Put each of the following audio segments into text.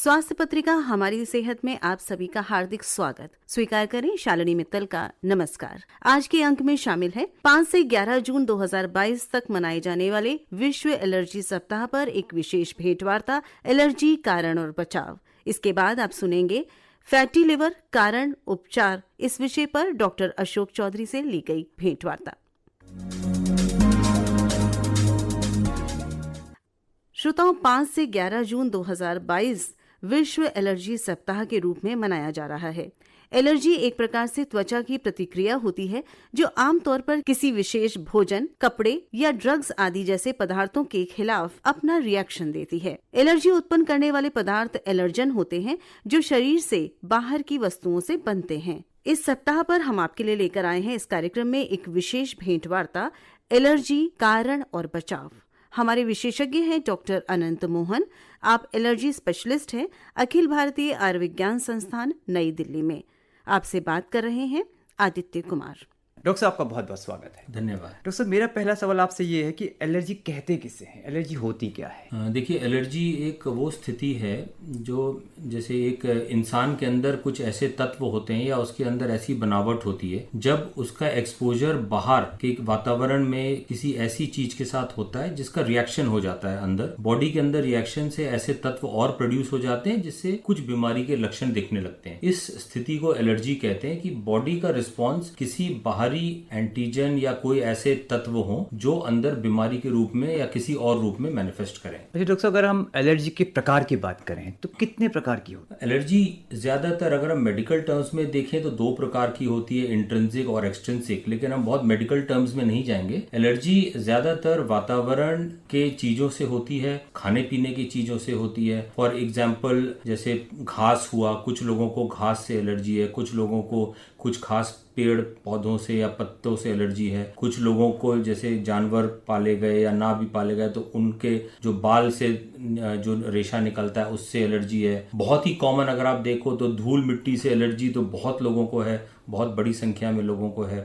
स्वास्थ्य पत्रिका हमारी सेहत में आप सभी का हार्दिक स्वागत। स्वीकार करें शालिनी मित्तल का नमस्कार। आज के अंक में शामिल है 5 से 11 जून 2022 तक मनाए जाने वाले विश्व एलर्जी सप्ताह पर एक विशेष भेंटवार्ता, एलर्जी कारण और बचाव। इसके बाद आप सुनेंगे फैटी लिवर कारण उपचार, इस विषय पर डॉक्टर अशोक चौधरी से ली गई भेंटवार्ता। श्रोताओं, 5 से 11 जून 2022 विश्व एलर्जी सप्ताह के रूप में मनाया जा रहा है। एलर्जी एक प्रकार से त्वचा की प्रतिक्रिया होती है जो आमतौर पर किसी विशेष भोजन, कपड़े या ड्रग्स आदि जैसे पदार्थों के खिलाफ अपना रिएक्शन देती है। एलर्जी उत्पन्न करने वाले पदार्थ एलर्जन होते हैं जो शरीर से बाहर की वस्तुओं से बनते हैं। इस सप्ताह पर हम आपके लिए लेकर आए हैं इस कार्यक्रम में एक विशेष भेंटवार्ता, एलर्जी कारण और बचाव। हमारे विशेषज्ञ हैं डॉक्टर अनंत मोहन। आप एलर्जी स्पेशलिस्ट हैं, अखिल भारतीय आयुर्विज्ञान संस्थान नई दिल्ली में। आपसे बात कर रहे हैं आदित्य कुमार। डॉक्टर साहब, आपका बहुत बहुत स्वागत है। धन्यवाद। डॉक्टर साहब, मेरा पहला सवाल आपसे ये है कि एलर्जी कहते किसे हैं, एलर्जी होती क्या है? देखिए, एलर्जी एक वो स्थिति है जो जैसे एक इंसान के अंदर कुछ ऐसे तत्व होते हैं या उसके अंदर ऐसी बनावट होती है, जब उसका एक्सपोजर बाहर के वातावरण में किसी ऐसी चीज के साथ होता है जिसका रिएक्शन हो जाता है, अंदर बॉडी के अंदर रिएक्शन से ऐसे तत्व और प्रोड्यूस हो जाते हैं जिससे कुछ बीमारी के लक्षण दिखने लगते हैं। इस स्थिति को एलर्जी कहते हैं कि बॉडी का रिस्पॉन्स किसी बाहरी एंटीजन या कोई ऐसे तत्व हो जो अंदर बीमारी के रूप में या किसी और रूप में मैनिफेस्ट करें। अच्छा डॉक्टर साहब, अगर हम एलर्जी के प्रकार की बात करें तो कितने प्रकार की होती है? एलर्जी ज्यादातर अगर हम मेडिकल टर्म्स में देखें तो 2 प्रकार की होती है, इंट्रिंसिक और एक्सट्रिंसिक, लेकिन हम बहुत मेडिकल टर्म्स में नहीं जाएंगे। एलर्जी ज्यादातर वातावरण के चीजों से होती है, खाने पीने की चीजों से होती है। फॉर एग्जाम्पल, जैसे घास हुआ, कुछ लोगों को घास से एलर्जी है, कुछ लोगों को कुछ खास पेड़ पौधों से या पत्तों से एलर्जी है, कुछ लोगों को जैसे जानवर पाले गए या ना भी पाले गए तो उनके जो बाल से जो रेशा निकलता है उससे एलर्जी है। बहुत ही कॉमन अगर आप देखो तो धूल मिट्टी से एलर्जी तो बहुत लोगों को है, बहुत बड़ी संख्या में लोगों को है।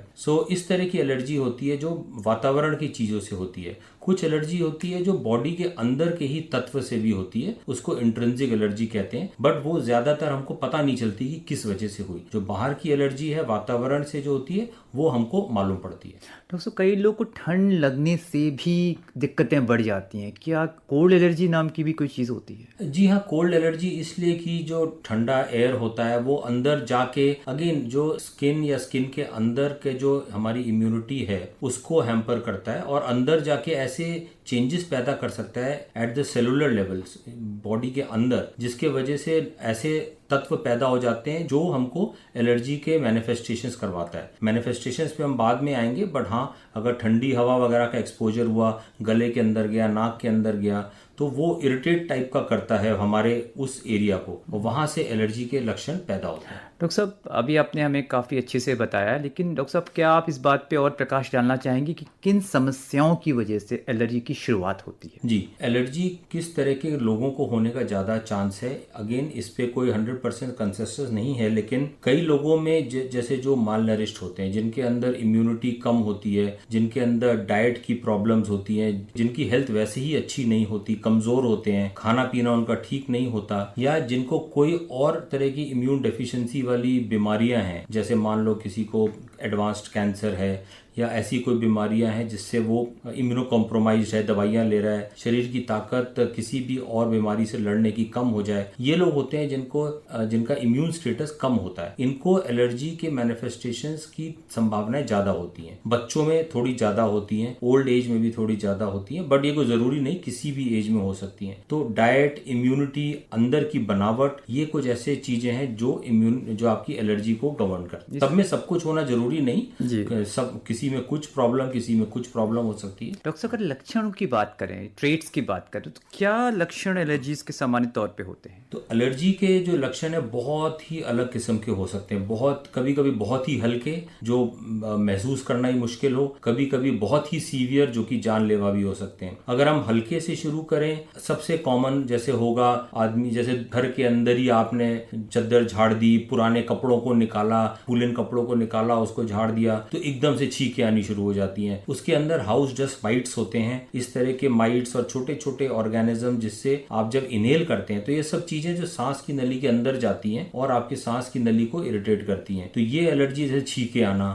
इस तरह की एलर्जी होती है जो वातावरण की चीजों से होती है। कुछ एलर्जी होती है जो बॉडी के अंदर के ही तत्व से भी होती है, उसको इंट्रिंसिक एलर्जी कहते हैं, बट वो ज्यादातर हमको पता नहीं चलती कि किस वजह से हुई। जो बाहर की एलर्जी है, वातावरण से जो होती है, वो हमको मालूम पड़ती है। डॉक्टर, कई लोग को ठंड लगने से भी दिक्कतें बढ़ जाती हैं, क्या कोल्ड एलर्जी नाम की भी कोई चीज होती है? जी हाँ, कोल्ड एलर्जी इसलिए कि जो ठंडा एयर होता है वो अंदर जाके अगेन जो स्किन या स्किन के अंदर के जो हमारी इम्यूनिटी है उसको हैम्पर करता है और अंदर जाके ऐसे चेंजेस पैदा कर सकता है at the cellular levels body के अंदर, जिसके वजह से ऐसे तत्व पैदा हो जाते हैं जो हमको एलर्जी के मैनिफेस्टेशंस करवाता है। मैनिफेस्टेशंस पे हम बाद में आएंगे, बट हाँ, अगर ठंडी हवा वगैरह का एक्सपोजर हुआ, गले के अंदर गया, नाक के अंदर गया, तो वो इरिटेट टाइप का करता है हमारे उस एरिया को, वहां से एलर्जी के लक्षण पैदा होते हैं। डॉक्टर साहब, अभी आपने हमें काफ़ी अच्छे से बताया, लेकिन डॉक्टर साहब क्या आप इस बात पे और प्रकाश डालना चाहेंगे कि किन समस्याओं की वजह से एलर्जी की शुरुआत होती है? जी, एलर्जी किस तरह के लोगों को होने का ज़्यादा चांस है, अगेन इस पे कोई 100% कंसेंसस नहीं है, लेकिन कई लोगों में जैसे जो माल नरिश्ड होते हैं, जिनके अंदर इम्यूनिटी कम होती है, जिनके अंदर डाइट की प्रॉब्लम्स होती हैं, जिनकी हेल्थ वैसे ही अच्छी नहीं होती, कमज़ोर होते हैं, खाना पीना उनका ठीक नहीं होता, या जिनको कोई और तरह की इम्यून डेफिशिएंसी वाली बीमारियां हैं, जैसे मान लो किसी को एडवांस्ड कैंसर है या ऐसी कोई बीमारियां हैं जिससे वो इम्यूनो कॉम्प्रोमाइज है, दवाइयां ले रहा है, शरीर की ताकत किसी भी और बीमारी से लड़ने की कम हो जाए, ये लोग होते हैं जिनका इम्यून स्टेटस कम होता है। इनको एलर्जी के मैनिफेस्टेशंस की संभावनाएं ज्यादा होती हैं। बच्चों में थोड़ी ज्यादा होती हैं, ओल्ड एज में भी थोड़ी ज्यादा होती हैं, बट ये कोई जरूरी नहीं, किसी भी एज में हो सकती हैं। तो डाइट, इम्यूनिटी, अंदर की बनावट, ये कुछ ऐसे चीजें हैं जो आपकी एलर्जी को गवर्न करती है। सब में सब कुछ होना जरूरी नहीं, सब किसी में कुछ प्रॉब्लम, किसी में कुछ प्रॉब्लम हो सकती है। डॉक्टर, अगर लक्षणों की बात करें, ट्रेट्स की बात करें, तो क्या लक्षण एलर्जीज के सामान्य तौर पे होते हैं? तो एलर्जी के जो लक्षण है बहुत ही अलग किस्म के हो सकते हैं। कभी कभी बहुत ही हल्के जो महसूस करना ही मुश्किल हो, कभी कभी बहुत ही सीवियर जो कि जानलेवा भी हो सकते हैं। अगर हम हल्के से शुरू करें, सबसे कॉमन जैसे होगा आदमी, जैसे घर के अंदर ही आपने चद्दर झाड़ दी, पुराने कपड़ों को निकाला, वूलन कपड़ों को निकाला, उसको झाड़ दिया तो एकदम से छींक छींकें आनी शुरू हो जाती हैं। उसके अंदर हाउस डस्ट माइट्स होते हैं, इस तरह के माइट्स और छोटे छोटे ऑर्गेनिज्म जिससे आप जब इनहेल करते हैं तो ये सब चीजें जो सांस की नली के अंदर जाती हैं और आपकी सांस की नली को इरिटेट करती हैं। तो ये एलर्जी जैसे छींके आना,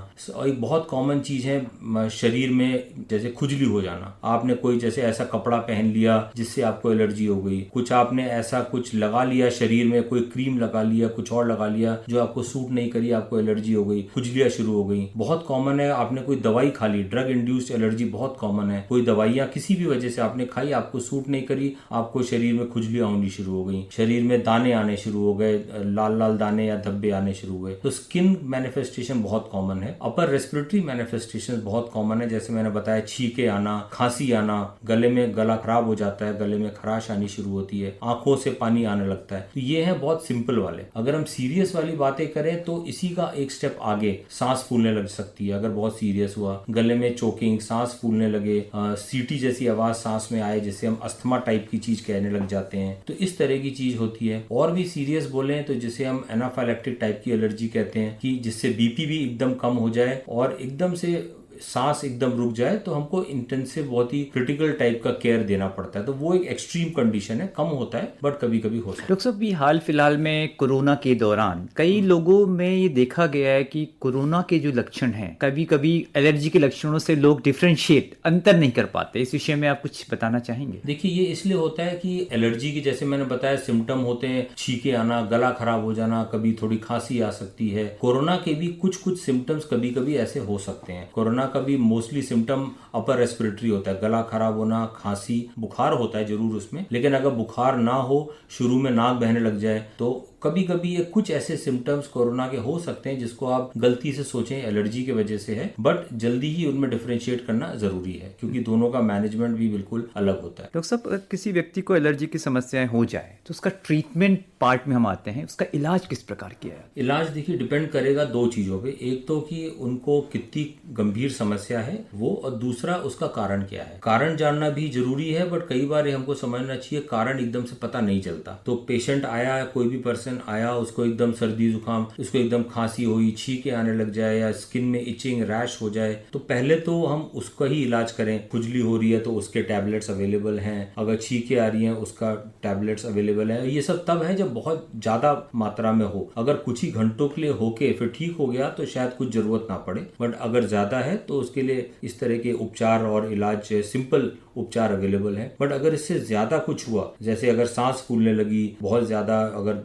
एक बहुत कॉमन चीज है शरीर में जैसे खुजली हो जाना। आपने कोई जैसे ऐसा कपड़ा पहन लिया जिससे आपको एलर्जी हो गई, कुछ आपने ऐसा कुछ लगा लिया शरीर में, कोई क्रीम लगा लिया, कुछ और लगा लिया जो आपको सूट नहीं करी, आपको एलर्जी हो गई, खुजलियां शुरू हो गई। बहुत कॉमन है आपने कोई दवाई खा ली, ड्रग इंड्यूस्ड एलर्जी बहुत कॉमन है। कोई दवाइयां किसी भी वजह से आपने खाई, आपको सूट नहीं करी, आपको शरीर में खुजलियां होनी शुरू हो गई, शरीर में दाने आने शुरू हो गए, लाल लाल दाने या धब्बे आने शुरू हुए। तो स्किन मैनिफेस्टेशन बहुत कॉमन है। अपर रेस्पिरेटरी मैनिफेस्टेशन बहुत कॉमन है, जैसे मैंने बताया छींके आना, खांसी आना, गले में गला खराब हो जाता है, गले में खराश आनी शुरू होती है, आंखों से पानी आने लगता है। तो ये है बहुत सिंपल वाले। अगर हम सीरियस वाली बातें करें तो इसी का एक स्टेप आगे सांस फूलने लग सकती है। अगर बहुत सीरियस हुआ, गले में चोकिंग, सांस फूलने लगे, सीटी जैसी आवाज सांस में आए जिसे हम अस्थमा टाइप की चीज कहने लग जाते हैं, तो इस तरह की चीज होती है। और भी सीरियस बोले तो जिसे हम एनाफाइलैक्टिक टाइप की एलर्जी कहते हैं, कि जिससे बीपी भी एकदम कम हो जाए और एकदम से सांस एकदम रुक जाए, तो हमको इंटेंसिव बहुत ही क्रिटिकल टाइप का केयर देना पड़ता है। तो वो एक एक्सट्रीम कंडीशन है, कम होता है बट कभी कभी हो सकता है। डॉक्टर साहब, भी हाल फिलहाल में कोरोना के दौरान कई लोगों में ये देखा गया है कि कोरोना के जो लक्षण हैं, कभी कभी एलर्जी के लक्षणों से लोग डिफरेंशिएट, अंतर नहीं कर पाते। इस विषय में आप कुछ बताना चाहेंगे? देखिए, ये इसलिए होता है कि एलर्जी की जैसे मैंने बताया सिम्टम होते हैं, छींके आना, गला खराब हो जाना, कभी थोड़ी खांसी आ सकती है। कोरोना के भी कुछ कुछ सिम्टम्स कभी कभी ऐसे हो सकते हैं। कोरोना का भी मोस्टली सिम्टम अपर रेस्पिरेटरी होता है, गला खराब होना, खांसी, बुखार होता है जरूर उसमें, लेकिन अगर बुखार ना हो, शुरू में नाक बहने लग जाए, तो कभी कभी ये कुछ ऐसे सिम्टम्स कोरोना के हो सकते हैं जिसको आप गलती से सोचें एलर्जी की वजह से है, बट जल्दी ही उनमें डिफरेंशिएट करना जरूरी है क्योंकि दोनों का मैनेजमेंट भी बिल्कुल अलग होता है। डॉक्टर साहब, किसी व्यक्ति को एलर्जी की समस्याएं हो जाए तो उसका ट्रीटमेंट पार्ट में हम आते हैं, उसका इलाज किस प्रकार किया है? इलाज देखिए डिपेंड करेगा दो चीजों पे, एक तो कि उनको कितनी गंभीर समस्या है वो, और दूसरा उसका कारण क्या है। कारण जानना भी जरूरी है, बट कई बार हमको समझना चाहिए कारण एकदम से पता नहीं चलता। तो पेशेंट आया, कोई भी पर्सन आया, उसको एकदम सर्दी जुकाम, उसको एकदम खांसी हुई, छींके आने लग जाए या स्किन में इचिंग, रैश हो जाए, तो पहले तो हम उसका ही इलाज करें। खुजली हो रही है तो उसके टैबलेट्स अवेलेबल हैं, अगर छींके आ रही हैं उसका टैबलेट्स अवेलेबल है। ये सब तब है जब बहुत ज्यादा मात्रा में हो। अगर कुछ ही घंटों के लिए होके फिर ठीक हो गया तो शायद कुछ जरूरत ना पड़े, बट अगर ज्यादा है तो उसके लिए इस तरह के उपचार और इलाज, सिंपल उपचार अवेलेबल है। बट अगर इससे ज्यादा कुछ हुआ, जैसे अगर सांस फूलने लगी बहुत ज्यादा, अगर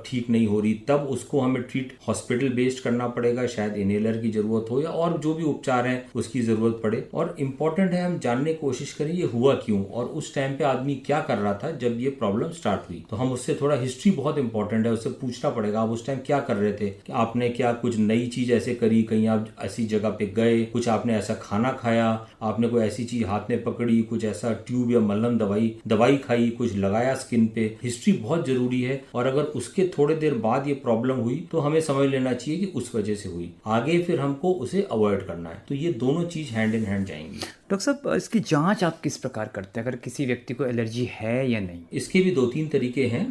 ठीक नहीं हो रही, तब उसको हमें ट्रीट हॉस्पिटल बेस्ड करना पड़ेगा। शायद इनहेलर की जरूरत हो या और जो भी उपचार है उसकी जरूरत पड़े। और इम्पोर्टेंट है हम जानने की कोशिश करें ये हुआ क्यों और उस टाइम पे आदमी क्या कर रहा था जब ये प्रॉब्लम स्टार्ट हुई। तो हम उससे थोड़ा हिस्ट्री बहुत इंपॉर्टेंट है, उससे पूछना पड़ेगा आप उस टाइम क्या कर रहे थे, कि आपने क्या कुछ नई चीज ऐसे करी, कहीं आप ऐसी जगह पे गए, कुछ आपने ऐसा खाना खाया, आपने कोई ऐसी चीज हाथ में पकड़ी, कुछ ऐसा ट्यूब या मलहम दवाई खाई, कुछ लगाया स्किन पे। हिस्ट्री बहुत जरूरी है, और अगर उसके थोड़े देर बाद ये प्रॉब्लम हुई तो हमें समझ लेना चाहिए कि उस वजह से हुई, आगे फिर हमको उसे अवॉइड करना है। तो ये दोनों चीज हैंड इन हैंड जाएंगी। डॉक्टर साहब, इसकी जांच आप किस प्रकार करते हैं अगर किसी व्यक्ति को एलर्जी है या नहीं? इसके भी 2-3 तरीके हैं।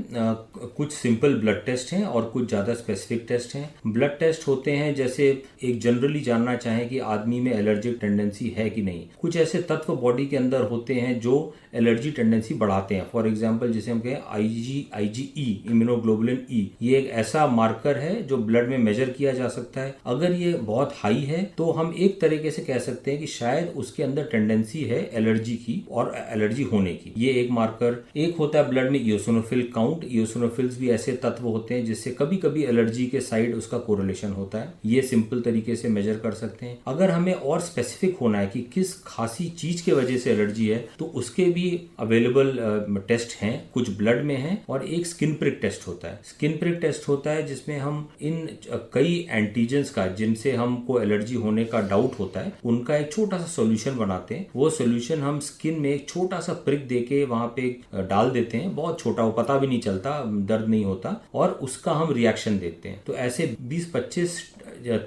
कुछ सिंपल ब्लड टेस्ट हैं और कुछ ज्यादा स्पेसिफिक टेस्ट हैं। ब्लड टेस्ट होते हैं जैसे एक जनरली जानना चाहें कि आदमी में एलर्जिक टेंडेंसी है कि नहीं। कुछ ऐसे तत्व बॉडी के अंदर होते हैं जो एलर्जी टेंडेंसी बढ़ाते हैं। फॉर एग्जाम्पल जिसे हम कहें IgE, इम्यूनोग्लोबुलिन E, ये एक ऐसा मार्कर है जो ब्लड में मेजर किया जा सकता है। अगर ये बहुत हाई है तो हम एक तरीके से कह सकते हैं कि शायद उसके अंदर टेंडेंसी है एलर्जी की और एलर्जी होने की। ये एक मार्कर। एक होता है ब्लड में इओसिनोफिल काउंट। इओसिनोफिल्स भी ऐसे तत्व होते हैं जिससे कभी कभी एलर्जी के साइड उसका कोरिलेशन होता है। ये सिंपल तरीके से मेजर कर सकते हैं। अगर हमें और स्पेसिफिक होना है कि किस खासी चीज के वजह से एलर्जी है तो उसके भी अवेलेबल टेस्ट हैं, कुछ ब्लड में हैं, और एक स्किन प्रिक टेस्ट होता है। स्किन प्रिक टेस्ट होता है जिसमें हम इन कई एंटीजेंस का जिनसे हमको एलर्जी होने का डाउट होता है उनका एक छोटा सा सॉल्यूशन बनाते हैं। वो सॉल्यूशन हम स्किन में एक छोटा सा प्रिक देके वहां पे डाल देते हैं, बहुत छोटा, वो पता भी नहीं चलता, दर्द नहीं होता, और उसका हम रिएक्शन देखते हैं। तो ऐसे 20-25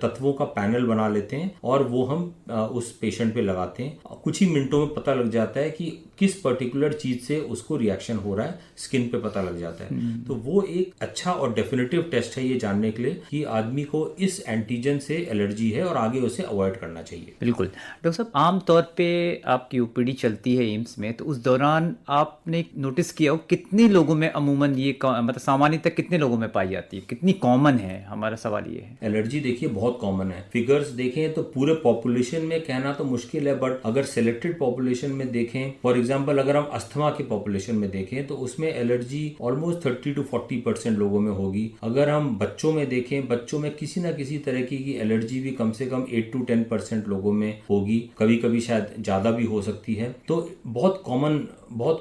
तत्वों का पैनल बना लेते हैं और वो हम उस पेशेंट पे लगाते हैं। कुछ ही मिनटों में पता लग जाता है कि किस पर्टिकुलर चीज से उसको रिएक्शन हो रहा है स्किन पे पता लग जाता है। तो वो एक अच्छा और डेफिनेटिव टेस्ट है ये जानने के लिए कि आदमी को इस एंटीजन से एलर्जी है और आगे उसे अवॉइड करना चाहिए। बिल्कुल डॉक्टर साहब, आमतौर पे आपकी ओपीडी चलती है एम्स में, तो उस दौरान आपने नोटिस किया हो कितने लोगों में अमूमन ये मतलब सामान्यतः कितने लोगों में पाई जाती है, कितनी कॉमन है? हमारा सवाल ये है। एलर्जी देखिए बहुत कॉमन है। फिगर्स देखें तो पूरे पॉपुलेशन में कहना तो मुश्किल है, बट अगर सिलेक्टेड पॉपुलेशन में देखें, फॉर एग्जांपल अगर हम अस्थमा के पॉपुलेशन में देखें तो उसमें एलर्जी ऑलमोस्ट 30 to 40% लोगों में होगी। अगर हम बच्चों में देखें, बच्चों में किसी ना किसी तरह की एलर्जी भी कम से कम 8 to 10% लोगों में होगी, कभी कभी शायद ज्यादा भी हो सकती है। तो बहुत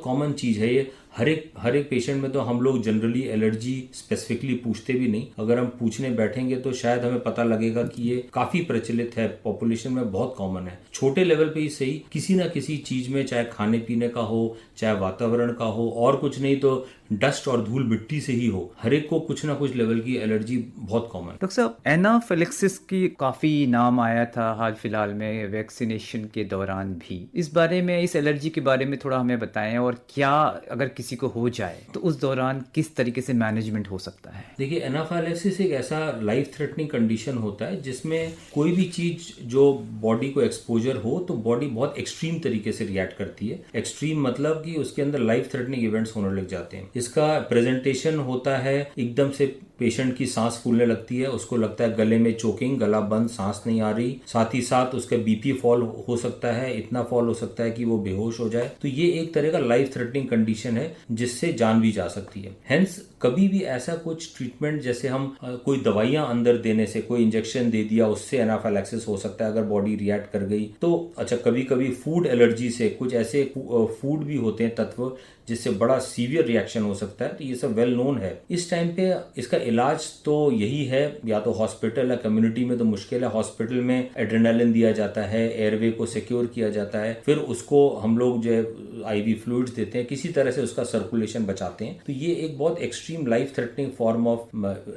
कॉमन चीज है ये। हर एक पेशेंट में तो हम लोग जनरली एलर्जी स्पेसिफिकली पूछते भी नहीं। अगर हम पूछने बैठेंगे तो शायद हमें पता लगेगा कि ये काफी प्रचलित है, पॉपुलेशन में बहुत कॉमन है। छोटे लेवल पे ही सही, किसी ना किसी चीज में, चाहे खाने पीने का हो, चाहे वातावरण का हो, और कुछ नहीं तो डस्ट और धूल मिट्टी से ही हो, हर एक को कुछ ना कुछ लेवल की एलर्जी बहुत कॉमन। डॉक्टर साहब, एनाफिलैक्सिस की काफी नाम आया था हाल फिलहाल में वैक्सीनेशन के दौरान भी। इस बारे में, इस एलर्जी के बारे में थोड़ा हमें बताएं, और क्या अगर किसी को हो जाए तो उस दौरान किस तरीके से मैनेजमेंट हो सकता है? देखिए, एनाफाइलैक्सिस एक ऐसा लाइफ थ्रेटनिंग कंडीशन होता है जिसमें कोई भी चीज जो बॉडी को एक्सपोजर हो तो बॉडी बहुत एक्सट्रीम तरीके से रिएक्ट करती है। एक्सट्रीम मतलब कि उसके अंदर लाइफ थ्रेटनिंग इवेंट्स होने लग जाते हैं। इसका प्रेजेंटेशन होता है एकदम से पेशेंट की सांस फूलने लगती है, उसको लगता है गले में चोकिंग, गला बंद, सांस नहीं आ रही, साथ ही साथ उसका बीपी फॉल हो सकता है, इतना फॉल हो सकता है कि वो बेहोश हो जाए। तो ये एक तरह का लाइफ थ्रेटनिंग कंडीशन है जिससे जान भी जा सकती है। हेंस कभी भी ऐसा कुछ ट्रीटमेंट, जैसे हम कोई दवाइयां अंदर देने से, कोई इंजेक्शन दे दिया, उससे एनाफाइलैक्सिस हो सकता है अगर बॉडी रिएक्ट कर गई तो। अच्छा, कभी कभी फूड एलर्जी से, कुछ ऐसे फूड भी होते हैं तत्व जिससे बड़ा सीवियर रिएक्शन हो सकता है, तो ये सब वेल नोन है। इस टाइम पे इसका इलाज तो यही है, या तो हॉस्पिटल या कम्युनिटी में तो मुश्किल है। हॉस्पिटल में एड्रेनालिन दिया जाता है, एयरवे को सिक्योर किया जाता है, फिर उसको हम लोग जो आईवी फ्लूइड्स देते हैं, किसी तरह से उसका सर्कुलेशन बचाते हैं। तो ये एक बहुत extreme life threatening form of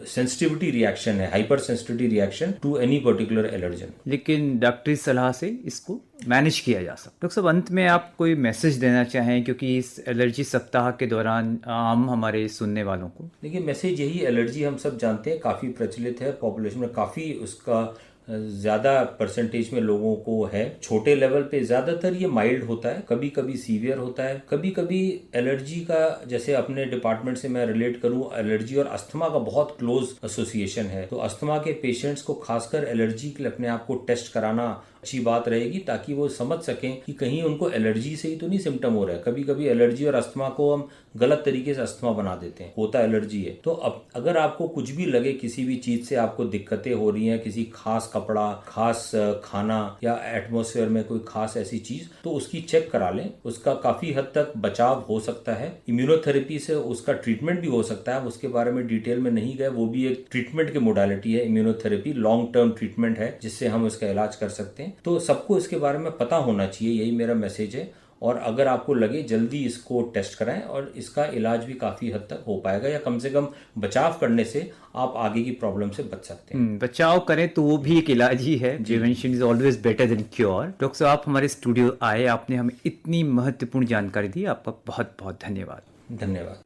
sensitivity reaction है, hyper sensitivity reaction to any particular allergen. लेकिन डॉक्टरी सलाह से इसको मैनेज किया जा सकता है। डॉक्टर साहब, अंत में आप कोई मैसेज देना चाहें, क्योंकि इस एलर्जी सप्ताह के दौरान आम हमारे सुनने वालों को? देखिए, मैसेज यही, एलर्जी हम सब जानते हैं काफ़ी प्रचलित है, पॉपुलेशन में काफ़ी उसका ज़्यादा परसेंटेज में लोगों को है। छोटे लेवल पे ज़्यादातर ये माइल्ड होता है, कभी कभी सीवियर होता है। कभी कभी एलर्जी का, जैसे अपने डिपार्टमेंट से मैं रिलेट करूं, एलर्जी और अस्थमा का बहुत क्लोज एसोसिएशन है। तो अस्थमा के पेशेंट्स को खासकर एलर्जी के लिए अपने आप को टेस्ट कराना अच्छी बात रहेगी, ताकि वो समझ सकें कि कहीं उनको एलर्जी से ही तो नहीं सिम्टम हो रहा है। कभी कभी एलर्जी और अस्थमा को हम गलत तरीके से अस्थमा बना देते हैं, होता एलर्जी है। तो अब अगर आपको कुछ भी लगे, किसी भी चीज से आपको दिक्कतें हो रही हैं, किसी खास कपड़ा, खास खाना या एटमॉस्फेयर में कोई खास ऐसी चीज, तो उसकी चेक करा लें। उसका काफी हद तक बचाव हो सकता है। इम्यूनोथेरेपी से उसका ट्रीटमेंट भी हो सकता है, उसके बारे में डिटेल में नहीं गए, वो भी एक ट्रीटमेंट की मोडालिटी है। इम्यूनोथेरेपी लॉन्ग टर्म ट्रीटमेंट है जिससे हम इसका इलाज कर सकते हैं। तो सबको इसके बारे में पता होना चाहिए, यही मेरा मैसेज है। और अगर आपको लगे, जल्दी इसको टेस्ट कराएं और इसका इलाज भी काफी हद तक हो पाएगा, या कम से कम बचाव करने से आप आगे की प्रॉब्लम से बच सकते हैं। बचाव करें तो वो भी एक इलाज ही है। Prevention is always better than cure. Doctor साहब, आप हमारे स्टूडियो आए, आपने हमें इतनी महत्वपूर्ण जानकारी दी, आपका बहुत बहुत धन्यवाद। धन्यवाद।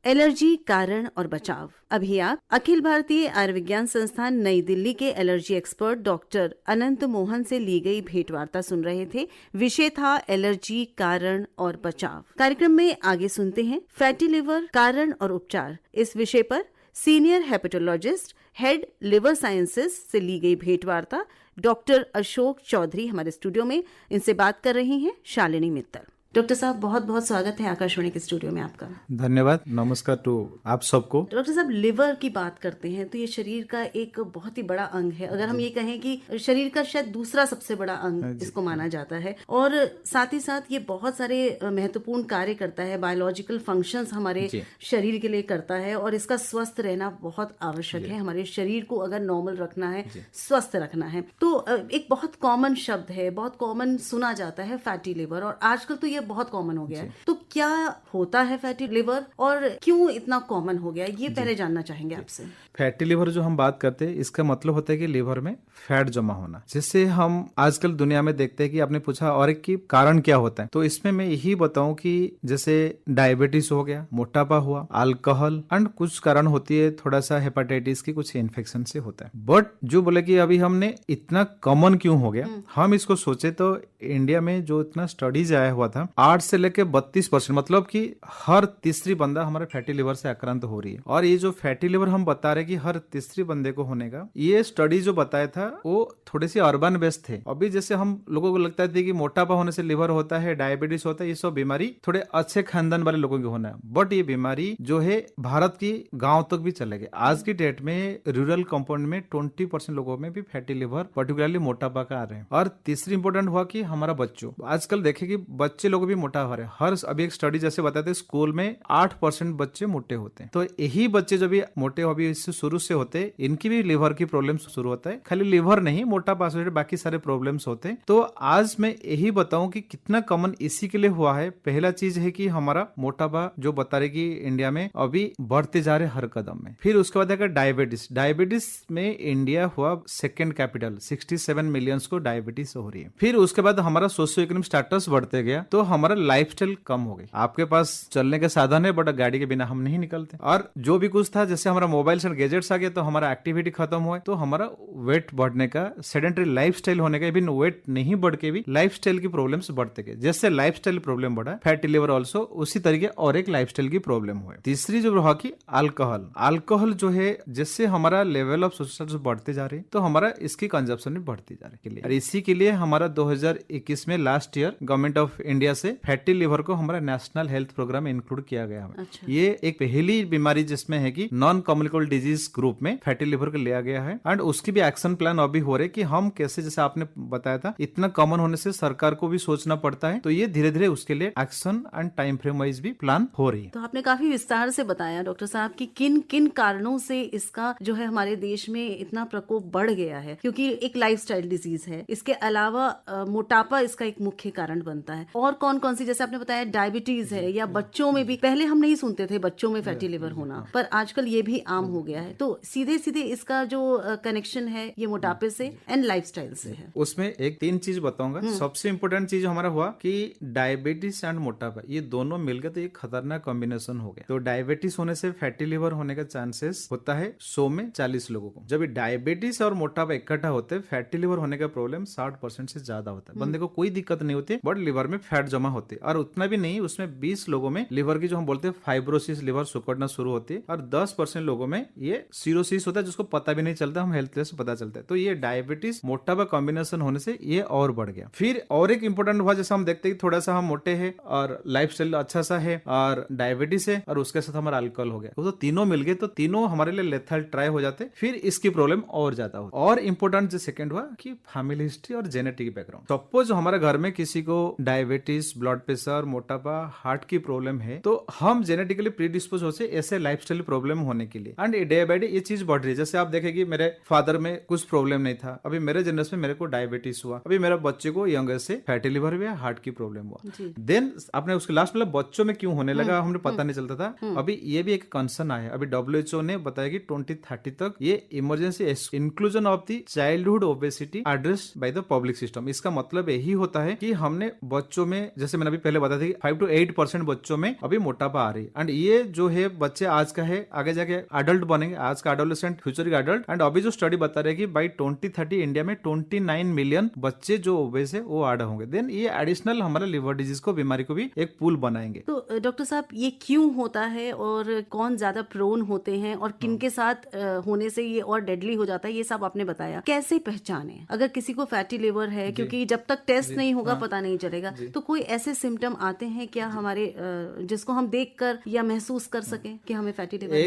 एलर्जी, कारण और बचाव। अभी आप अखिल भारतीय आयुर्विज्ञान संस्थान नई दिल्ली के allergy expert doctor Anant Mohan से ली गई भेंटवार्ता सुन रहे थे। विषय था एलर्जी, कारण और बचाव। कार्यक्रम में आगे सुनते हैं फैटी लिवर, कारण और उपचार। इस विषय पर senior hepatologist, head liver sciences से ली गई भेंटवार्ता डॉक्टर अशोक चौधरी हमारे स्टूडियो में। इनसे बात कर रही हैं शालिनी मित्तल। डॉक्टर साहब, बहुत बहुत स्वागत है आकाशवाणी के स्टूडियो में आपका। धन्यवाद, नमस्कार टू आप सबको। डॉक्टर साहब, लिवर की बात करते हैं तो ये शरीर का एक बहुत ही बड़ा अंग है। अगर हम ये कहें कि शरीर का शायद दूसरा सबसे बड़ा अंग इसको माना जाता है, और साथ ही साथ ये बहुत सारे महत्वपूर्ण कार्य करता है, बायोलॉजिकल फंक्शंस हमारे शरीर के लिए करता है, और इसका स्वस्थ रहना बहुत आवश्यक है। हमारे शरीर को अगर नॉर्मल रखना है, स्वस्थ रखना है, तो एक बहुत कॉमन शब्द है, बहुत कॉमन सुना जाता है फैटी लिवर। और आजकल तो ये बहुत कॉमन हो गया है। तो क्या होता है फैटी लिवर और क्यों इतना कॉमन हो गया है, ये पहले जानना चाहेंगे आपसे। फैटी लिवर जो हम बात करते हैं, इसका मतलब होता है कि लिवर में फैट जमा होना, जिससे हम आजकल दुनिया में देखते हैं कि आपने पूछा और एक की कारण क्या होता है, तो इसमें मैं यही बताऊं कि जैसे डायबिटीज हो गया, मोटापा हुआ, अल्कोहल एंड कुछ कारण होती है थोड़ा सा हेपेटाइटिस की, कुछ इन्फेक्शन से होता है। बट जो बोले कि अभी हमने इतना कॉमन क्यों हो गया, हम इसको सोचे तो इंडिया में जो इतना स्टडीज आया हुआ था 8 से लेके 32%, मतलब कि हर तीसरी बंदा हमारे फैटी लिवर से आक्रांत हो रही है। और ये जो फैटी लिवर हम बता रहे कि हर तीसरी बंदे को होने का, ये स्टडी जो बताया था वो थोड़े से अर्बन बेस्ड थे। अभी जैसे हम लोगों को लगता है कि मोटापा होने से लिवर होता है, डायबिटीज होता है, ये सब बीमारी थोड़े अच्छे खानदान वाले लोगों को होना है। बट ये बीमारी जो है भारत की गांव तक भी चले गए। आज की डेट में रूरल कंपाउंड में 20% लोगों में भी फैटी लिवर पर्टिकुलरली मोटापा का आ रहे हैं। और तीसरी इंपॉर्टेंट हुआ कि हमारा बच्चों, आजकल देखे कि बच्चे लोग भी मोटा हो रहे हैं। हर अभी एक स्टडी जैसे बताते स्कूल में 8% बच्चे मोटे होते हैं। तो यही बच्चे जब भी मोटे अभी इससे शुरू से होते, इनकी भी लिवर की प्रॉब्लम शुरू होता है। खाली लिवर नहीं, मोटापा से बाकी सारे प्रॉब्लम्स होते हैं। तो आज मैं यही बताऊं कि कितना कॉमन इसी के लिए हुआ है। पहला चीज है कि हमारा मोटापा जो बता रहे कि इंडिया में अभी बढ़ते जा रहे हर कदम में। फिर उसके बाद है डायबिटीज। डायबिटीज में इंडिया हुआ सेकंड कैपिटल, 67 मिलियंस को डायबिटीज हो रही है। फिर उसके बाद हमारा सोशियो इकोनॉमिक स्टेटस बढ़ते गया, तो हमारा लाइफस्टाइल कम हो गई। आपके पास चलने के साधन है बट गाड़ी के बिना हम नहीं निकलते। और जो भी कुछ था, जैसे हमारा मोबाइल से गैजेट्स आ गए तो हमारा एक्टिविटी खत्म हुआ, तो हमारा वेट बढ़ने का, सेडेंटरी लाइफस्टाइल होने का, इवन वेट नहीं बढ़ के भी लाइफस्टाइल की प्रॉब्लम्स बढ़ते गए। जैसे लाइफस्टाइल प्रॉब्लम बढ़ा, फैटी लिवर ऑल्सो उसी तरीके और एक लाइफस्टाइल की प्रॉब्लम हुई। तीसरी जो रहा कि अल्कोहल जो है, जिससे हमारा लेवल ऑफ सोशल बढ़ते जा रहे, तो हमारा इसकी कंजप्शन भी बढ़ती जा रही है। और इसी के लिए हमारा 2021 में last year government of India से फैटी लिवर को हमारा नेशनल हेल्थ प्रोग्राम में इंक्लूड किया गया है। अच्छा। ये एक पहली बीमारी जिसमें है कि नॉन कम्युनिकेबल डिजीज ग्रुप में फैटी लिवर को लिया गया है। एंड उसकी भी एक्शन प्लान अभी हो रहे कि हम कैसे, जैसे आपने बताया था, इतना कॉमन होने से सरकार को भी सोचना पड़ता है, तो ये धीरे धीरे उसके लिए action and time frame wise भी प्लान हो रही है। तो आपने काफी विस्तार से बताया डॉक्टर साहब कि किन किन कारणों से इसका जो है हमारे देश में इतना प्रकोप बढ़ गया है, क्योंकि एक लाइफस्टाइल डिजीज है। इसके अलावा मोटापा इसका एक मुख्य कारण बनता है। और कौन कौन सी, जैसे आपने बताया डायबिटीज है, या बच्चों में भी, पहले हम नहीं सुनते थे बच्चों में फैटी लिवर होना, पर आजकल ये भी आम हो गया है। तो सीधे सीधे इसका जो कनेक्शन है ये मोटापे से एंड लाइफस्टाइल से है। उसमें एक 3 चीज बताऊंगा। सबसे इंपोर्टेंट चीज हमारा हुआ कि डायबिटीज एंड मोटापा, ये दोनों मिलकर तो एक खतरनाक कॉम्बिनेशन हो गया। तो डायबिटीज होने से फैटी लिवर होने का चांसेस होता है 100 में 40 लोगों को। जब डायबिटीज और मोटापा इकट्ठा होते हैं, फैटी लिवर होने का प्रॉब्लम 60% से ज्यादा होता है। बंदे को कोई दिक्कत नहीं होती, बट लिवर में फैट जमा होते है। और उतना भी नहीं, उसमें 20 लोगों में लिवर की जो हम बोलते हैं फाइब्रोसिस, लिवर सुकड़ना शुरू होती है। और 10% लोगों में ये सीरोसिस होता है, जिसको पता भी नहीं चलता, हम हेल्थ से पता चलता है। तो ये डायबिटीज मोटापा कॉम्बिनेशन होने से ये और बढ़ गया। फिर और एक इंपॉर्टेंट हुआ, जैसे हम देखते हैं थोड़ा सा हम मोटे हैं और लाइफस्टाइल अच्छा सा है और डायबिटीज है और उसके साथ हमारा अल्कोहल हो गया, तो तीनों मिल गए, तो तीनों हमारे लिए लेथल ट्राई हो जाते, फिर इसकी प्रॉब्लम और ज्यादा होती। और इंपॉर्टेंट जो सेकंड हुआ कि फैमिली हिस्ट्री और जेनेटिक बैकग्राउंड। सपोज हमारे घर में किसी को डायबिटीज, ब्लड प्रेशर, मोटापा, हार्ट की प्रॉब्लम है, तो हम जेनेटिकली प्रीडिस्पोज हो से ऐसे लाइफस्टाइल प्रॉब्लम होने के लिए। एंड डे बाय डे ये चीज बढ़ रही है। जैसे आप देखेंगे मेरे फादर में कुछ प्रॉब्लम नहीं था, अभी मेरे जनरेशन में मेरे को डायबिटीज हुआ, अभी मेरे बच्चे को यंगर से फैटी लिवर हुआ, हार्ट की प्रॉब्लम हुआ। देन आपने उसके लास्ट मतलब बच्चों में क्यों होने लगा, हमने पता नहीं चलता था। अभी ये भी एक कंसर्न आया, अभी WHO ने बताया कि 2030 तक ये emergency inclusion of the childhood obesity address by the public system. इसका मतलब यही होता है कि हमने बच्चों में, जैसे मैंने अभी पहले बताया था कि 5 to 8% बच्चों में अभी मोटापा आ रही है। एंड ये जो है बच्चे आज का है, आगे जाके एडल्ट बनेंगे, आज का एडोलेसेंट, फ्यूचर का एडल्ट। एंड अभी जो स्टडी बता रहे हैं कि बाई 2030 इंडिया में 29 मिलियन बच्चे जो ओबेस है वो ऐड होंगे। देन ये एडिशनल हमारा लिवर डिजीज को, बीमारी को भी एक पूल बनाएंगे। तो डॉक्टर साहब ये क्यों होता है और कौन ज्यादा प्रोन होते हैं और किनके साथ होने से ये और डेडली हो जाता है, ये सब आपने बताया। कैसे पहचाने अगर किसी को फैटी लिवर है, क्योंकि जब तक टेस्ट नहीं होगा पता नहीं चलेगा। तो कोई ऐसे सिम्टम आते हैं क्या हमारे जिसको हम देखकर या महसूस कर सकें कि हमें फैटी लिवर है?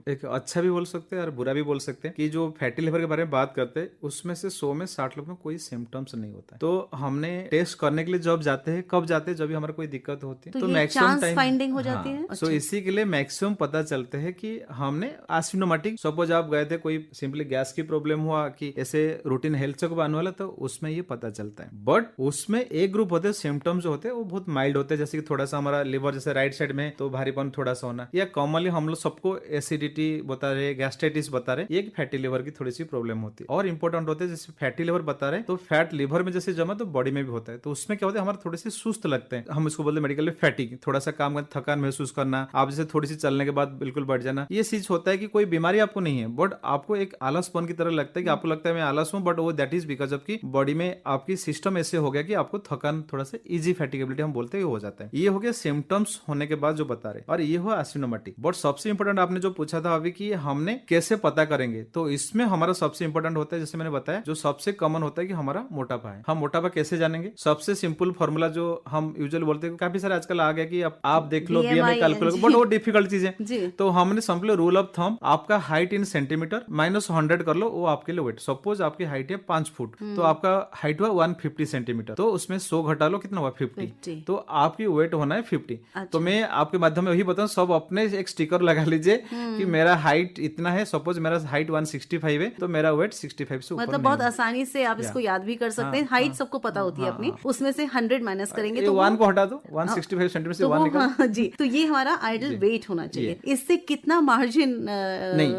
एक अच्छा भी बोल सकते हैं और बुरा भी बोल सकते हैं कि जो फैटी लिवर के बारे में बात करते हैं उसमें से 100 में 60 लोग में कोई सिम्टम्स नहीं होता है। तो हमने टेस्ट करने के लिए जब जाते हैं, कब जाते हैं, जब भी हमारा कोई दिक्कत होती है, तो मैक्सिमम टाइम फाइंडिंग हो जाती है। सो इसी के लिए मैक्सिमम पता चलते हैं कि हमने एसिम्प्टोमेटिक, सपोज आप गए थे, कोई सिंपली गैस की प्रॉब्लम हुआ कि ऐसे रूटीन हेल्थ चेकअप आने वाला, तो उसमें ये पता चलता है। बट उसमें एक ग्रुप होते हैं सिम्टम सिम्टम्स जो होते हैं वो बहुत माइल्ड होते हैं, जैसे कि थोड़ा सा हमारा लिवर जैसे राइट साइड में तो भारीपन थोड़ा सा होना, या कॉमनली हम लोग सबको एसिडिटी बता रहे, गैस्ट्राइटिस बता रहे, ये फैटी लिवर की थोड़ी सी प्रॉब्लम होती है। और इंपॉर्टेंट होते हैं जैसे फैटी लिवर बता रहे तो फैट लिवर में जैसे जमा तो बॉडी में भी होता है, तो उसमें क्या होता है हमारे थोड़े से सुस्त लगते हैं, हम इसको बोलते हैं मेडिकल में फैटिक, थोड़ा सा काम में थकान महसूस करना, आप जैसे थोड़ी सी चलने के बाद बिल्कुल बढ़ जाना, ये चीज होता है कि कोई बीमारी आपको नहीं है बट आपको एक आलसपन की तरह लगता है कि आपको लगता है मैं आलस हूं, बट वो दैट इज बिकॉज ऑफ की बॉडी में आपकी सिस्टम ऐसे हो गया कि आपको थकान थोड़ा सा इजी फैटिगेबिलिटी हम बोलते हैं हो जाता है। ये हो गया सिम्टम्स होने के बाद जो बता रहे, और ये हुआ एसिनोमेटिक। बट सबसे इंपॉर्टेंट आपने जो पूछा था अभी कि हमने कैसे पता करेंगे, तो इसमें हमारा सबसे इंपॉर्टेंट होता है जैसे मैंने बताया जो सबसे कॉमन होता है कि हमारा मोटापा है। हम मोटापा कैसे जानेंगे? सबसे सिंपल फॉर्मूला जो हम यूजुअली बोलते हैं, काफी सारे आजकल आ गया कि आप देख लो बीएमआई कैलकुलेट, बट वो डिफिकल्ट चीज है। तो हमने सिंपल रूल ऑफ थंब, आपका हाइट इन सेंटीमीटर माइनस 100 कर लो, वो आपके लिए वेट। सपोज आपकी हाइट है 5 फुट, तो आपका हाइट हुआ 150 सेंटीमीटर, तो उसमें 100 घटा लो, कितना हुआ 50, तो आपकी वेट होना है 50। तो मैं आपके माध्यम में वही बताऊं, सब अपने एक स्टिकर लगा लीजिए कि मेरा हाइट इतना है, सपोज मेरा हाइट 165 है तो मेरा वेट 65 से ऊपर। मतलब बहुत आसानी से आप इसको याद भी कर सकते हैं। हाइट सबको पता होती है अपनी, उसमें से 100 माइनस करेंगे तो 1 को हटा दो, 165 सेंटीमीटर से 1 निकाल जी, तो ये हमारा आइडल वेट होना चाहिए। इससे कितना मार्जिन नहीं,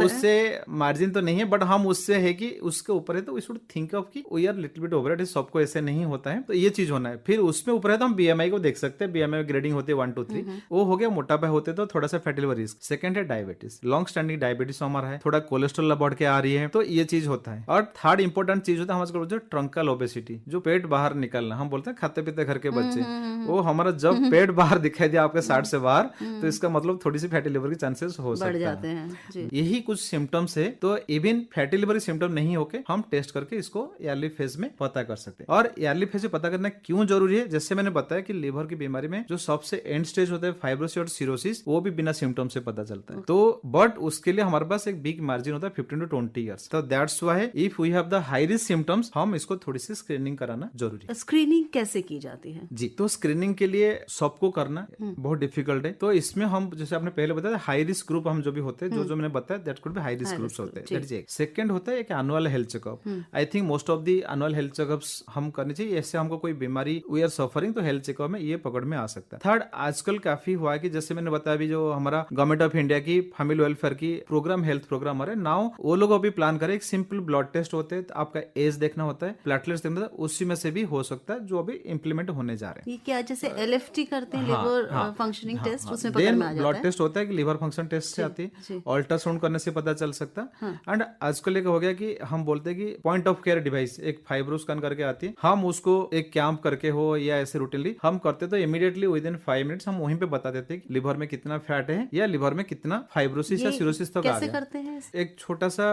उससे मार्जिन तो नहीं है, बट हम उससे है कि उसके ऊपर है तो वी शुड थिंक ऑफ कि we are little bit over it, सबको ऐसे नहीं होता है, तो ये चीज होना है। फिर उसमें ऊपर है तो हम बीएमआई को देख सकते हैं, बीएमआई ग्रेडिंग होती है 1 2 3, वो हो गया मोटापा होते तो थोड़ा सा फैटी लिवर रिस्क। सेकंड है डायबिटीज, लॉन्ग स्टैंडिंग डायबिटीज हमारा है, थोड़ा कोलेस्ट्रॉल बढ़ के आ रही है, तो ये चीज होता है। और थर्ड इंपॉर्टेंट चीज होता है हमारे जो ट्रंकल ओबेसिटी, जो पेट बाहर निकलना, हम बोलते हैं खाते पीते घर के बच्चे, वो हमारा जब पेट बाहर दिखाई दिया आपके 60 से बाहर, तो इसका मतलब थोड़ी सी फैटी लिवर की चांसेस हो सकता है। यही कुछ सिम्टम्स है, तो इवन फैटी लिवर के सिम्टम नहीं होके हम टेस्ट करके इसको अर्ली फेज में पता कर सकते हैं। और अर्ली फेज में पता करना क्यों जरूरी है, जैसे मैंने बताया कि लिवर की बीमारी में जो सबसे एंड स्टेज होता है फाइब्रोसिस और सिरोसिस, वो भी बिना सिम्टम से पता चलता है। तो बट उसके लिए हमारे पास एक बिग मार्जिन होता है 15 to 20 ईयर्स, तो that's why if we have the high risk symptoms, हम इसको थोड़ी सी स्क्रीनिंग कराना जरूरी है। स्क्रीनिंग कैसे की जाती है? जी, तो स्क्रीनिंग के लिए सबको करना बहुत डिफिकल्ट है, तो इसमें हम जैसे आपने पहले बताया हाई रिस्क ग्रुप हम जो भी होते हैं, जो मैंने बताया that could be high risk groups होते हैं। सेकंड होता है एक annual health checkup. I think most of the annual health checkups हम करनी चाहिए, ऐसे हमको कोई बीमारी वी आर सफरिंग तो हेल्थ चेकअप में ये पकड़ में आ सकता है। थर्ड, आजकल काफी हुआ है कि जैसे मैंने बताया अभी जो हमारा गवर्नमेंट ऑफ इंडिया की फैमिली वेलफेयर की प्रोग्राम, हेल्थ प्रोग्राम है नाउ, वो लोग अभी प्लान करें एक सिंपल ब्लड टेस्ट होते हैं, आपका एज देखना होता है, प्लेटलेट्स देखना होता है, उसी में से भी हो सकता है जो अभी इम्प्लीमेंट होने जा रहे हैं। ये क्या जैसे LFT करते हैं, लिवर फंक्शनिंग टेस्ट, उसमें पकड़ में आ जाता है। ब्लड टेस्ट होता है कि लिवर फंक्शन टेस्ट से आती है, अल्ट्रासाउंड करने से पता चल सकता है। एंड आजकल एक हो गया कि हम बोलते हैं कि पॉइंट ऑफ केयर डिवाइस एक फाइब्रो स्कैन करके आती है, हम उसको एक कैंप करके हो या ऐसे रूटीनली हम करते तो इमीडिएटली विद इन 5 मिनट्स हम वहीं पे बता देते हैं कि लिवर में कितना फैट है या लिवर में कितना फाइब्रोसिस या सिरोसिस तक आ गया। करते हैं एक छोटा सा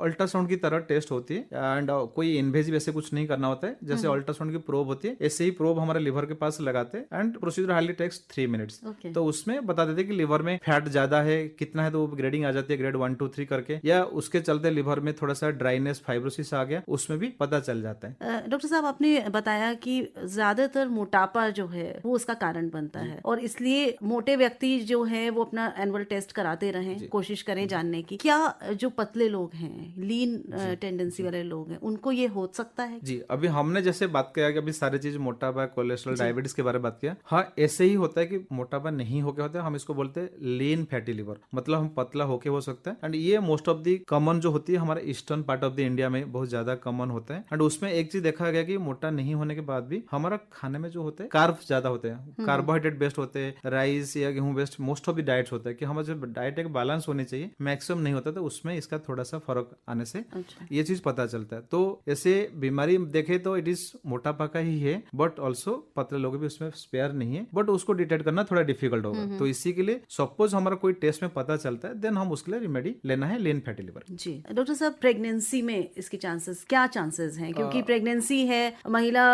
अल्ट्रासाउंड की तरह टेस्ट होती है, एंड कोई इन्वेजिव ऐसे कुछ नहीं करना होता है, जैसे अल्ट्रासाउंड की प्रोब होती है ऐसे ही प्रोब हमारे लिवर के पास लगाते हैं, and procedure hardly takes 3 minutes. तो उसमें बता देते हैं कि लिवर में फैट ज्यादा है कितना है, तो ग्रेडिंग आ जाती है ग्रेड 1 2 3 करके, या उसके चलते लिवर में थोड़ा सा ड्राइनेस फाइब्रोसिस आ गया, उसमें भी पता चल जाता है। डॉक्टर साहब, आपने बताया कि ज्यादातर मोटापा जो है वो उसका कारण बनता है, और इसलिए मोटे व्यक्ति जो है वो अपना एनुअल टेस्ट कराते रहें, कोशिश करें जानने की। क्या जो पतले लोग हैं, लीन टेंडेंसी वाले लोग हैं, उनको ये हो सकता है? जी, अभी हमने जैसे बात किया कि अभी सारी चीज मोटापा, कोलेस्ट्रॉल, डायबिटीज के बारे में बात किया। हाँ, ऐसे ही होता है कि मोटापा नहीं होके होता है, हम इसको बोलते हैं लीन फैटी लिवर, मतलब हम पतला होके हो सकता है। एंड ये मोस्ट ऑफ दी कॉमन जो होती है हमारे eastern part of the India में बहुत ज्यादा कॉमन होता है। एंड उसमें एक चीज देखा गया कि मोटा नहीं होने के बाद भी हमारा खाने में जो होते हैं कार्ब ज्यादा होते हैं, कार्बोहाइड्रेट बेस्ड होते हैं, राइस या गेहूं based most of the diets होता है कि हमारा जो डाइट एक बैलेंस होनी चाहिए, मैक्सिमम नहीं होता, तो उसमें इसका थोड़ा सा फर्क आने से ये चीज पता चलता है। तो ऐसे बीमारी देखे तो इट इज मोटापा का ही है, बट ऑल्सो पतले लोग भी उसमें स्पेयर नहीं है, बट उसको डिटेक्ट करना थोड़ा डिफिकल्ट होगा। तो इसी के लिए सपोज हमारा कोई टेस्ट में पता चलता है, देन हम उसके लिए रेमेडी लेना है लीन फैटी लिवर। जी डॉक्टर साहब, प्रेगनेंसी में इसके चांसेस क्या चांसेस हैं? क्योंकि प्रेगनेंसी है, महिला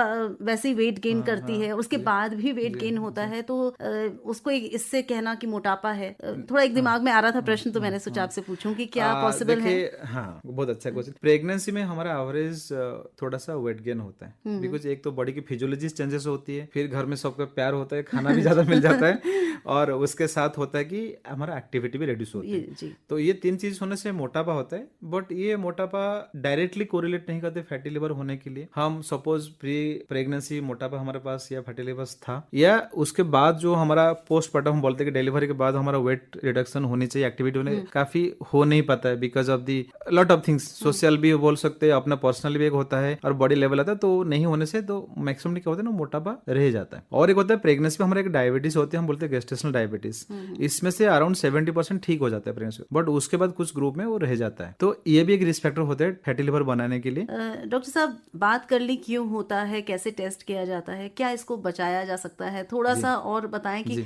वैसे ही वेट गेन करती है, उसके बाद भी वेट गेन होता है, तो उसको इससे कहना कि मोटापा है, थोड़ा एक दिमाग में आ रहा था प्रश्न, तो मैंने सोचा आपसे पूछूं कि क्या पॉसिबल है? हाँ, बहुत अच्छा क्वेश्चन। प्रेगनेंसी में हमारा एवरेज थोड़ा सा वेट गेन होता है, बिकॉज एक तो बॉडी की फिजियोलॉजी चेंजेस होती है, फिर घर में सबका प्यार होता है, खाना भी ज्यादा मिल जाता है, और उसके साथ होता है कि हमारा एक्टिविटी भी रिड्यूस होती है। तो ये 3 चीज होने से मोटापा होता है, बट ये मोटापा डायरेक्टली कोरिलेट नहीं करते फैटी लिवर होने के लिए। हम सपोज प्री प्रेगनेंसी प्रेगनेंसी मोटापा हमारे पास या फैटी लिवर्स था, या उसके बाद जो हमारा पोस्टमार्टम हम बोलते हैं कि डिलीवरी के बाद हमारा वेट रिडक्शन होनी चाहिए, एक्टिविटी होने काफी हो नहीं पाता है because of the lot of things, social भी बोल सकते हैं, अपना पर्सनल भी एक होता है और बॉडी लेवल आता है, तो नहीं होने से तो मैक्सिमम क्या होता है ना, मोटापा रह जाता है। और एक होता है प्रेगनेंसी में हमारा एक डायबिटीज होती है, हम बोलते हैं गेस्टेशनल डायबिटीज, इसमें से अराउंड 70% ठीक हो जाता है प्रेगनेंसी, बट उसके बाद कुछ ग्रुप में वो रह जाता है, तो ये भी एक रिस्क फैक्टर होता है फैटी लिवर बनाने के लिए। डॉक्टर साहब, बात कर ली क्यों होता है, कैसे टेस्ट किया जाता है, क्या इसको बचाया जा सकता है, थोड़ा सा और बताएं कि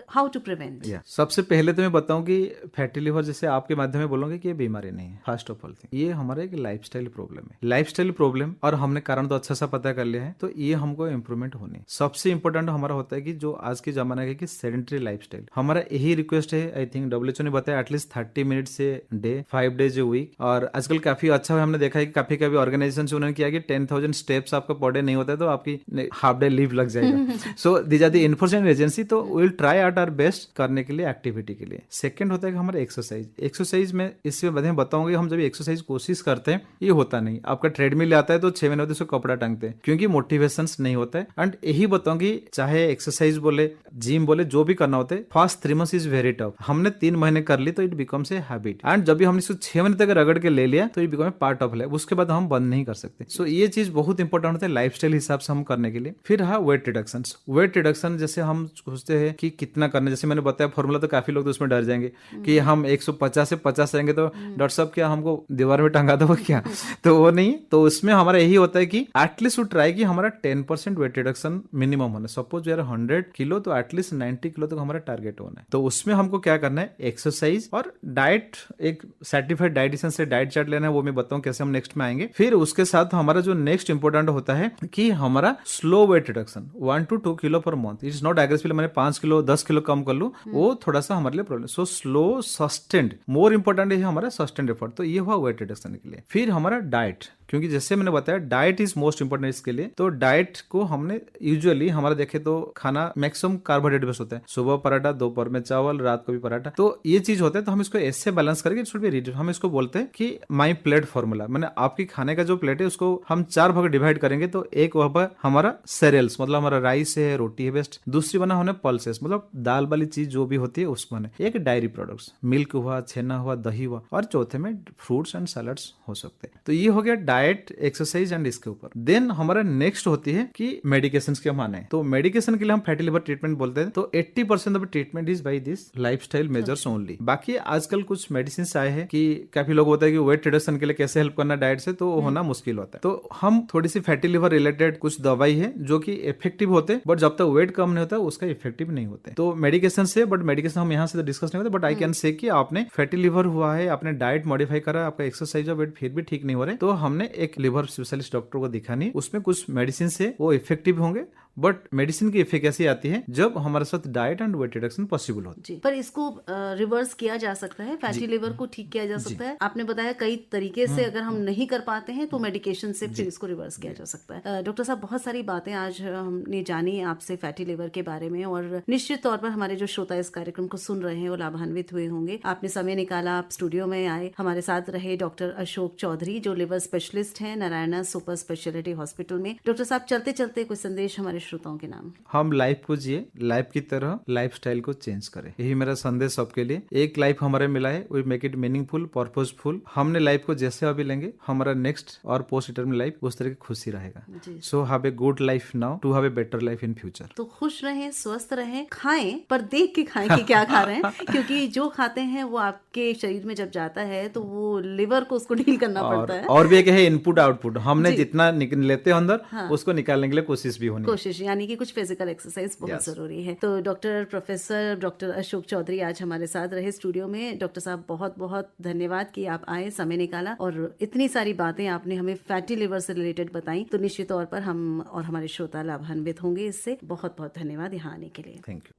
हाउ टू प्रिवेंट। सबसे पहले तो मैं बताऊं कि फैटी लिवर जैसे आपके माध्यम में बोलूंगा कि ये बीमारी नहीं है, फर्स्ट ऑफ ऑल थिंग ये हमारा एक लाइफस्टाइल प्रॉब्लम है, लाइफस्टाइल प्रॉब्लम, और हमने कारण तो अच्छा सा पता कर लिया है, तो ये हमको इम्प्रूवमेंट होनी है। सबसे इंपॉर्टेंट हमारा होता है कि जो आज के जमाना है कि सेडेंटरी लाइफस्टाइल, हमारा यही रिक्वेस्ट है, आई थिंक WHO ने बताया एटलीस्ट 30 मिनट से डे 5 डेज ए वीक, और आजकल काफी अच्छा हमने देखा है कि काफी कभी ऑर्गेनाइजेशन से उन्होंने किया कि 10,000 स्टेप्स आपका पर डे नहीं होता है तो आपकी हाफ डे लीव लग जाएगा। So these are the enforcement agency, तो will try out our best करने के लिए, एक्टिविटी के लिए। सेकंड होता है कि हमारा एक्सरसाइज में इसमें मैं बताऊंगा, हम जब एक्सरसाइज कोशिश करते हैं ये होता नहीं, आपका ट्रेडमिल आता है तो 6 महीने होते उसको कपड़ा टांगते हैं क्योंकि मोटिवेशन नहीं होता है। एंड यही बताऊंगी, चाहे एक्सरसाइज बोले, जिम बोले, जो भी करना होता है, first 3 months is very tough. हमने 3 महीने कर ली तो it becomes a habit, and जब भी हमने इसको 6 महीने तक रगड़ के ले लिया तो it become a part of life, उसके बाद हम बंद नहीं कर सकते। सो ये चीज बहुत इंपॉर्टेंट होता है लाइफस्टाइल हिसाब से हम करने के लिए। फिर हाँ, वेट रिडक्शन जैसे हम सोचते हैं कि कितना करना, जैसे मैंने बताया फॉर्मूला, तो काफी लोग तो उसमें डर जाएंगे कि हम 150 से 50 रहेंगे तो डॉक्टर साहब क्या हमको दीवार में टंगा दो क्या, तो वो नहीं। तो उसमें हमारा यही होता है कि एटलीस्ट वो ट्राई कि हमारा 10% वेट रिडक्शन मिनिमम होना है। सपोज यार 100 किलो तो एटलीस्ट 90 किलो तक हमारा टारगेट होना है। तो उसमें हमको क्या करना है, एक्सरसाइज और डाइट, एक सर्टिफाइड डाइटिशियन से डाइट चार्ट लेना है, वो मैं बताऊं कैसे, हम नेक्स्ट में आएंगे। फिर उसके साथ हमारा जो नेक्स्ट इंपॉर्टेंट होता है कि हमारा slow weight reduction 1 to 2 kilo per month. It is not aggressive मैंने 5 किलो 10 किलो कम कर लूं, वो थोड़ा सा हमारे लिए problem. So slow sustained, more important है हमारा सस्टेंड एफर्ट। तो ये हुआ वेट रिडक्शन के लिए। फिर हमारा डाइट, क्योंकि जैसे मैंने बताया डाइट इज मोस्ट इंपोर्टेंट इसके लिए। तो डाइट को हमने यूजुअली हमारा देखे तो खाना मैक्सिमम कार्बोहाइड्रेट बेस्ड होता है, सुबह पराठा, दोपहर में चावल, रात को भी पराठा, तो ये चीज होता है। तो हम इसको ऐसे बैलेंस करके हम इसको बोलते हैं कि माई प्लेट फॉर्मूला, मैंने आपकी खाने का जो प्लेट है उसको हम 4 भाग डिवाइड करेंगे। तो एक वह हमारा सेरियल्स, मतलब हमारा राइस है, रोटी है बेस्ट, दूसरी बना होने पल्सेस, मतलब दाल वाली चीज जो भी होती है उसमें, एक डायरी प्रोडक्ट्स, मिल्क हुआ, छेना हुआ, दही हुआ, और चौथे में फ्रूट्स एंड सैलड्स हो सकते हैं। तो ये हो गया डाइट, एक्सरसाइज एंड इसके ऊपर। देन हमारा नेक्स्ट होती है कि मेडिकेशंस के माने, तो मेडिकेशन के लिए हम फैटी लिवर ट्रीटमेंट बोलते हैं। तो 80% of treatment is by this lifestyle measures only. बाकी आजकल कुछ मेडिसिन आए हैं कि काफी लोग होता है कि वेट रिडक्शन के लिए कैसे हेल्प करना डाइट से, तो होना मुश्किल होता है। तो हम थोड़ी सी फैटी लिवर रिलेटेड कुछ दवाई है जो कि इफेक्टिव होते हैं, बट जब तक वेट कम नहीं होता उसका इफेक्टिव नहीं होते। तो मेडिकेशन से, बट मेडिकेशन हम यहाँ से तो डिस्कस नहीं होते, बट आई कैन से कि आपने फैटी लिवर हुआ है, आपने डाइट मॉडिफाई करा, आपका एक्सरसाइज और वेट फिर भी ठीक नहीं हो रहे, तो हमने एक लिवर स्पेशलिस्ट डॉक्टर को दिखानी है। उसमें कुछ मेडिसिन से वो इफेक्टिव होंगे, बट मेडिसिन की इफिकेसी आती है जब हमारे साथ diet and weight reduction possible होता है। पर इसको रिवर्स किया जा सकता है, फैटी लिवर को ठीक किया जा सकता है। आपने बताया कई तरीके से, अगर हम नहीं कर पाते हैं तो मेडिकेशन से फिर इसको रिवर्स किया जा सकता है। डॉक्टर साहब, बहुत सारी बातें आज हमने जानी आपसे फैटी लिवर के बारे में, और निश्चित तौर पर हमारे जो श्रोता इस कार्यक्रम को सुन रहे हैं वो लाभान्वित हुए होंगे। आपने समय निकाला, आप स्टूडियो में आए, हमारे साथ रहे डॉक्टर अशोक चौधरी जो लिवर स्पेशलिस्ट हैं नारायणा सुपर स्पेशलिटी हॉस्पिटल में। डॉक्टर साहब, चलते चलते कोई संदेश हमारे श्रोताओं के नाम? हम लाइफ को जिए, लाइफ की तरह लाइफस्टाइल को चेंज करें, यही मेरा संदेश सबके लिए। एक लाइफ हमारे मिला है, we make it meaningful, purposeful. हमने लाइफ को जैसे अभी लेंगे, हमारा नेक्स्ट और पोस्ट रिटायरमेंट लाइफ उस तरह की खुशी रहेगा। So have a good life now to have a better life in future. तो खुश रहें, स्वस्थ रहें, खाएं, पर देख के खाएं कि क्या खा रहे हैं, क्योंकि जो खाते हैं वो आपके शरीर में जब जाता है तो वो लिवर को उसको डील करना पड़ता है। और भी एक है इनपुट आउटपुट, हमने जितना लेते हैं अंदर, उसको निकालने के लिए कोशिश भी होनी, कोशिश यानी कि कुछ फिजिकल एक्सरसाइज बहुत जरूरी है। तो डॉक्टर अशोक चौधरी आज हमारे साथ रहे स्टूडियो में। डॉक्टर साहब, बहुत बहुत धन्यवाद कि आप आए, समय निकाला और इतनी सारी बातें आपने हमें फैटी लिवर से रिलेटेड बताई। तो निश्चित तौर पर हम और हमारे श्रोता लाभान्वित होंगे इससे। बहुत बहुत धन्यवाद यहाँ आने के लिए। Thank you.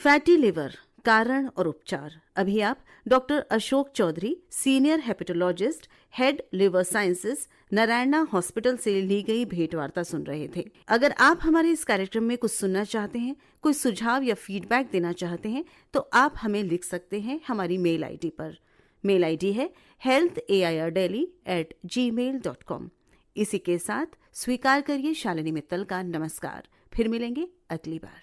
फैटी लिवर, कारण और उपचार। अभी आप doctor Ashok Chaudhary, senior hepatologist, head liver sciences, Narayana hospital से ली गई भेंटवार्ता सुन रहे थे। अगर आप हमारे इस कार्यक्रम में कुछ सुनना चाहते हैं, कोई सुझाव या फीडबैक देना चाहते हैं, तो आप हमें लिख सकते हैं हमारी मेल आईडी पर मेल आईडी है healthairdelhi@gmail.com। इसी के साथ स्वीकार करिए शालिनी मित्तल का नमस्कार। फिर मिलेंगे अगली बार।